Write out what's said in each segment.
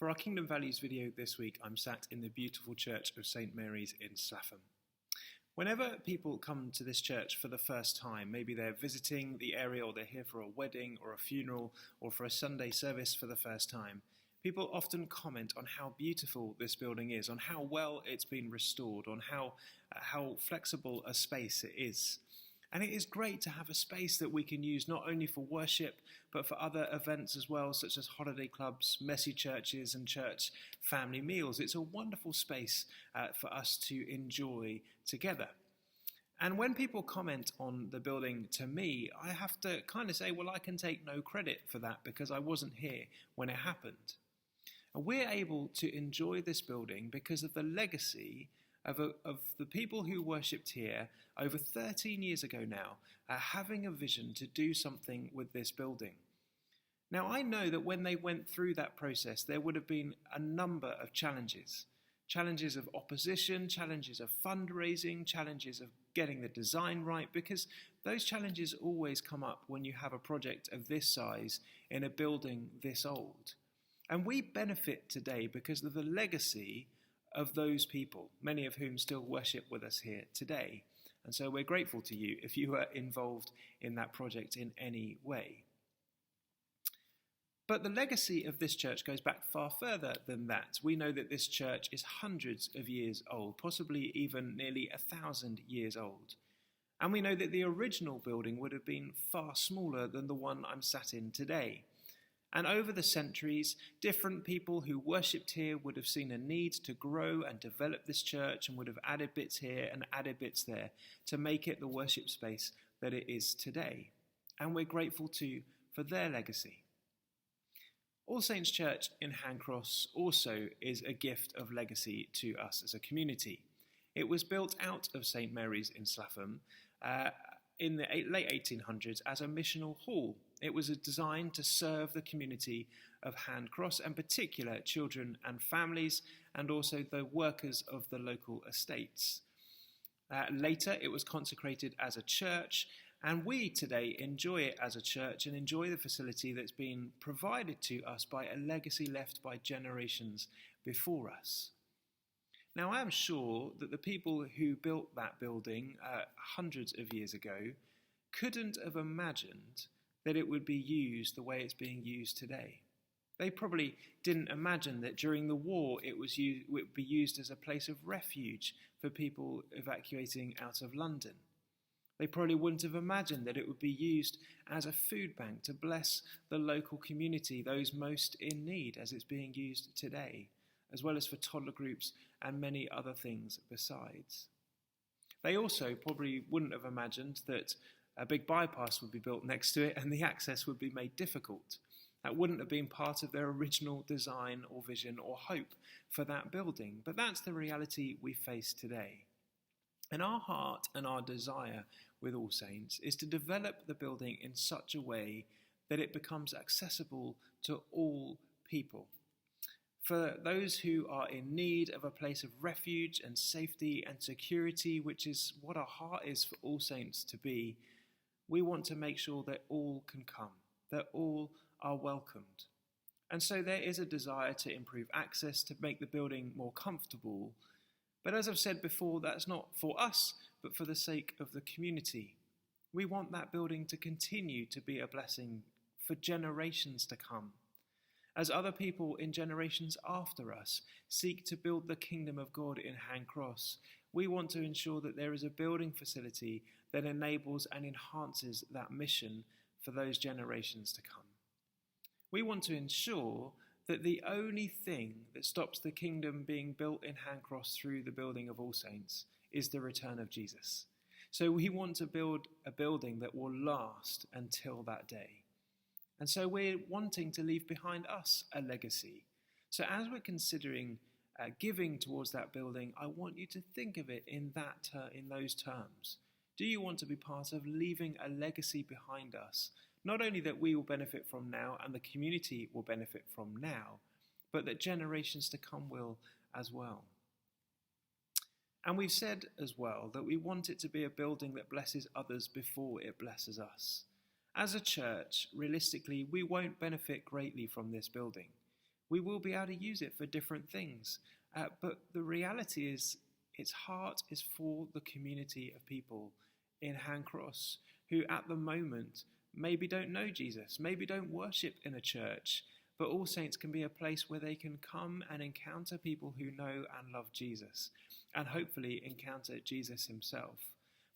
For our Kingdom Values video this week, I'm sat in the beautiful church of St Mary's in Slapham. Whenever people come to this church for the first time, maybe they're visiting the area or they're here for a wedding or a funeral or for a Sunday service for the first time, people often comment on how beautiful this building is, on how well it's been restored, on how flexible a space it is. And it is great to have a space that we can use not only for worship, but for other events as well, such as holiday clubs, messy churches and church family meals. It's a wonderful space for us to enjoy together. And when people comment on the building to me, I have to kind of say, well, I can take no credit for that because I wasn't here when it happened. And we're able to enjoy this building because of the legacy of the people who worshipped here over 13 years ago now, having a vision to do something with this building. Now, I know that when they went through that process, there would have been a number of challenges. Challenges of opposition, challenges of fundraising, challenges of getting the design right, because those challenges always come up when you have a project of this size in a building this old. And we benefit today because of the legacy of those people, many of whom still worship with us here today. And so we're grateful to you if you were involved in that project in any way. But the legacy of this church goes back far further than that. We know that this church is hundreds of years old, possibly even nearly 1,000 years old. And we know that the original building would have been far smaller than the one I'm sat in today. And over the centuries, different people who worshipped here would have seen a need to grow and develop this church and would have added bits here and added bits there to make it the worship space that it is today. And we're grateful for their legacy. All Saints Church in Handcross also is a gift of legacy to us as a community. It was built out of St Mary's in Slapham in the late 1800s as a missional hall. It was designed to serve the community of Handcross, and particular children and families, and also the workers of the local estates. Later, it was consecrated as a church, and we today enjoy it as a church and enjoy the facility that's been provided to us by a legacy left by generations before us. Now, I am sure that the people who built that building hundreds of years ago couldn't have imagined that it would be used the way it's being used today. They probably didn't imagine that during the war it would be used as a place of refuge for people evacuating out of London. They probably wouldn't have imagined that it would be used as a food bank to bless the local community, those most in need, as it's being used today, as well as for toddler groups and many other things besides. They also probably wouldn't have imagined that a big bypass would be built next to it and the access would be made difficult. That wouldn't have been part of their original design or vision or hope for that building. But that's the reality we face today. And our heart and our desire with All Saints is to develop the building in such a way that it becomes accessible to all people. For those who are in need of a place of refuge and safety and security, which is what our heart is for All Saints to be, we want to make sure that all can come, that all are welcomed. And so there is a desire to improve access, to make the building more comfortable. But as I've said before, that's not for us, but for the sake of the community. We want that building to continue to be a blessing for generations to come. As other people in generations after us seek to build the kingdom of God in Handcross, we want to ensure that there is a building facility that enables and enhances that mission for those generations to come. We want to ensure that the only thing that stops the kingdom being built in Handcross through the building of All Saints is the return of Jesus. So we want to build a building that will last until that day. And so we're wanting to leave behind us a legacy. So as we're considering giving towards that building, I want you to think of it in those terms. Do you want to be part of leaving a legacy behind us? Not only that we will benefit from now and the community will benefit from now, but that generations to come will as well. And we've said as well that we want it to be a building that blesses others before it blesses us. As a church, realistically, we won't benefit greatly from this building. We will be able to use it for different things. But the reality is, its heart is for the community of people in Handcross who at the moment maybe don't know Jesus, maybe don't worship in a church, but All Saints can be a place where they can come and encounter people who know and love Jesus, and hopefully encounter Jesus himself.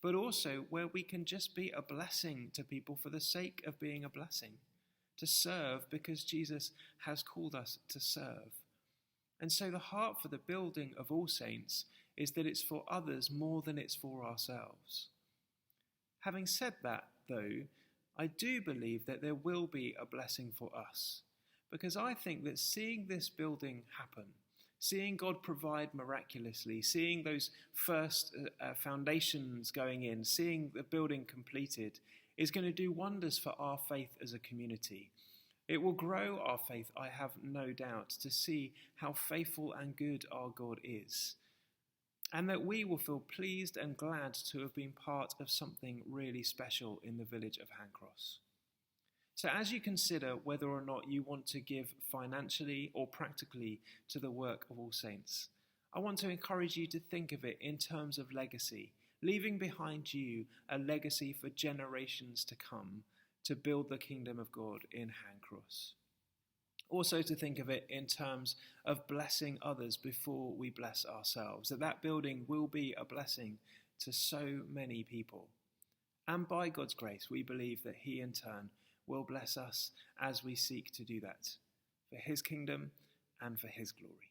But also where we can just be a blessing to people for the sake of being a blessing, to serve because Jesus has called us to serve. And so the heart for the building of All Saints is that it's for others more than it's for ourselves. Having said that, though, I do believe that there will be a blessing for us, because I think that seeing this building happen, seeing God provide miraculously, seeing those first foundations going in, seeing the building completed, is going to do wonders for our faith as a community. It will grow our faith, I have no doubt, to see how faithful and good our God is, and that we will feel pleased and glad to have been part of something really special in the village of Handcross. So as you consider whether or not you want to give financially or practically to the work of All Saints, I want to encourage you to think of it in terms of legacy, leaving behind you a legacy for generations to come to build the kingdom of God in Handcross. Also to think of it in terms of blessing others before we bless ourselves, that building will be a blessing to so many people. And by God's grace, we believe that he in turn will bless us as we seek to do that for his kingdom and for his glory.